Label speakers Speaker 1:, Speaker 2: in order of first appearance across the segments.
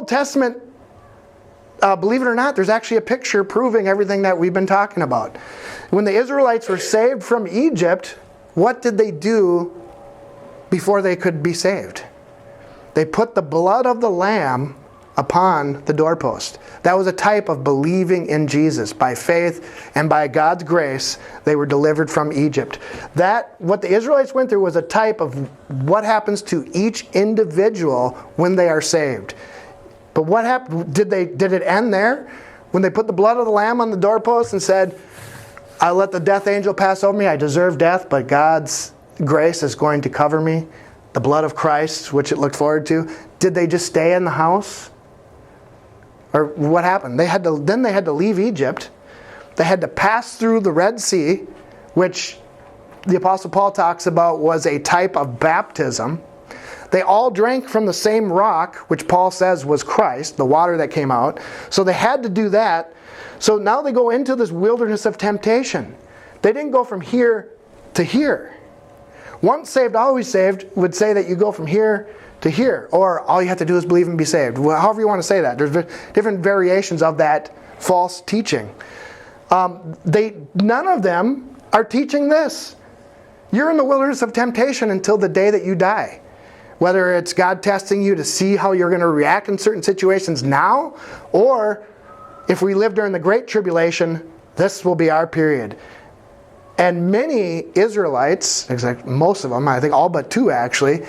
Speaker 1: Old Testament, believe it or not, there's actually a picture proving everything that we've been talking about. When the Israelites were saved from Egypt, what did they do before they could be saved? They put the blood of the lamb upon the doorpost. That was a type of believing in Jesus. By faith and by God's grace, they were delivered from Egypt. What the Israelites went through was a type of what happens to each individual when they are saved. But what happened? Did it end there? When they put the blood of the lamb on the doorpost and said, I let the death angel pass over me, I deserve death, but God's grace is going to cover me. The blood of Christ, which it looked forward to. Did they just stay in the house? Or what happened? Then they had to leave Egypt. They had to pass through the Red Sea, which the Apostle Paul talks about was a type of baptism. They all drank from the same rock, which Paul says was Christ, the water that came out. So they had to do that. So now they go into this wilderness of temptation. They didn't go from here to here. Once saved, always saved would say that you go from here to here, or all you have to do is believe and be saved. Well, however you want to say that. There's different variations of that false teaching. None of them are teaching this. You're in the wilderness of temptation until the day that you die. Whether it's God testing you to see how you're going to react in certain situations now, or if we live during the Great Tribulation, this will be our period. And many Israelites, most of them, I think all but two actually,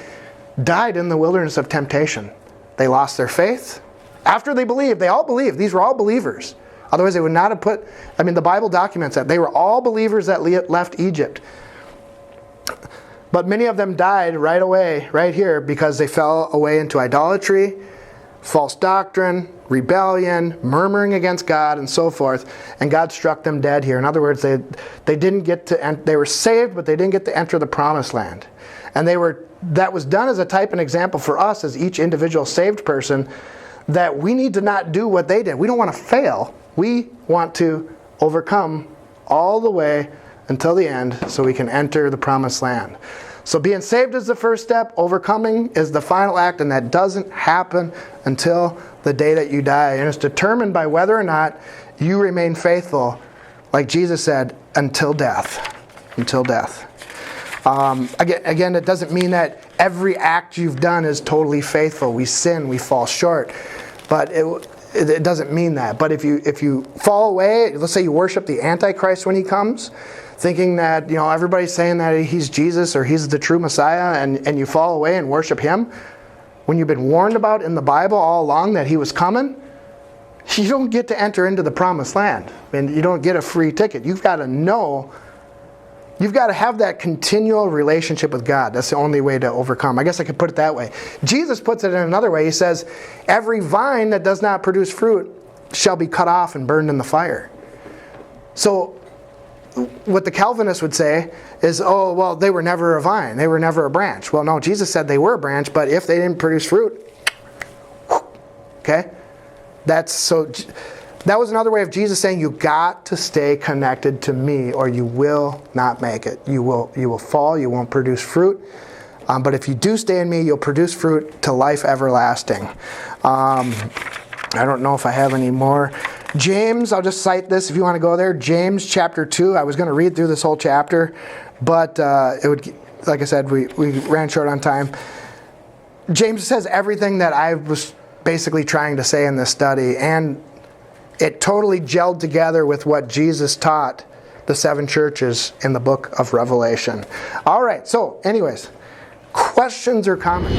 Speaker 1: died in the wilderness of temptation. They lost their faith. After they believed, they all believed. These were all believers. Otherwise they would not have the Bible documents that. They were all believers that left Egypt. But many of them died right away, right here, because they fell away into idolatry, false doctrine, rebellion, murmuring against God, and so forth. And God struck them dead here. In other words, they were saved, but they didn't get to enter the promised land. And that was done as a type and example for us as each individual saved person, that we need to not do what they did. We don't want to fail. We want to overcome all the way until the end so we can enter the promised land. So being saved is the first step. Overcoming is the final act, and that doesn't happen until the day that you die. And it's determined by whether or not you remain faithful, like Jesus said, until death. Until death. Again, it doesn't mean that every act you've done is totally faithful. We sin, we fall short. But it doesn't mean that. But if you fall away, let's say you worship the Antichrist when he comes, thinking that everybody's saying that he's Jesus or he's the true Messiah, and you fall away and worship him, when you've been warned about in the Bible all along that he was coming, you don't get to enter into the promised land. And you don't get a free ticket. You've got to know. You've got to have that continual relationship with God. That's the only way to overcome. I guess I could put it that way. Jesus puts it in another way. He says, every vine that does not produce fruit shall be cut off and burned in the fire. So what the Calvinists would say is, oh, well, they were never a vine. They were never a branch. Well, no, Jesus said they were a branch, but if they didn't produce fruit, okay? That was another way of Jesus saying, you got to stay connected to me or you will not make it. You will fall, you won't produce fruit. But if you do stay in me, you'll produce fruit to life everlasting. I don't know if I have any more. James, I'll just cite this if you want to go there. James chapter 2. I was going to read through this whole chapter, but like I said, we ran short on time. James says everything that I was basically trying to say in this study, and it totally gelled together with what Jesus taught the 7 churches in the book of Revelation. All right, so anyways, questions or comments?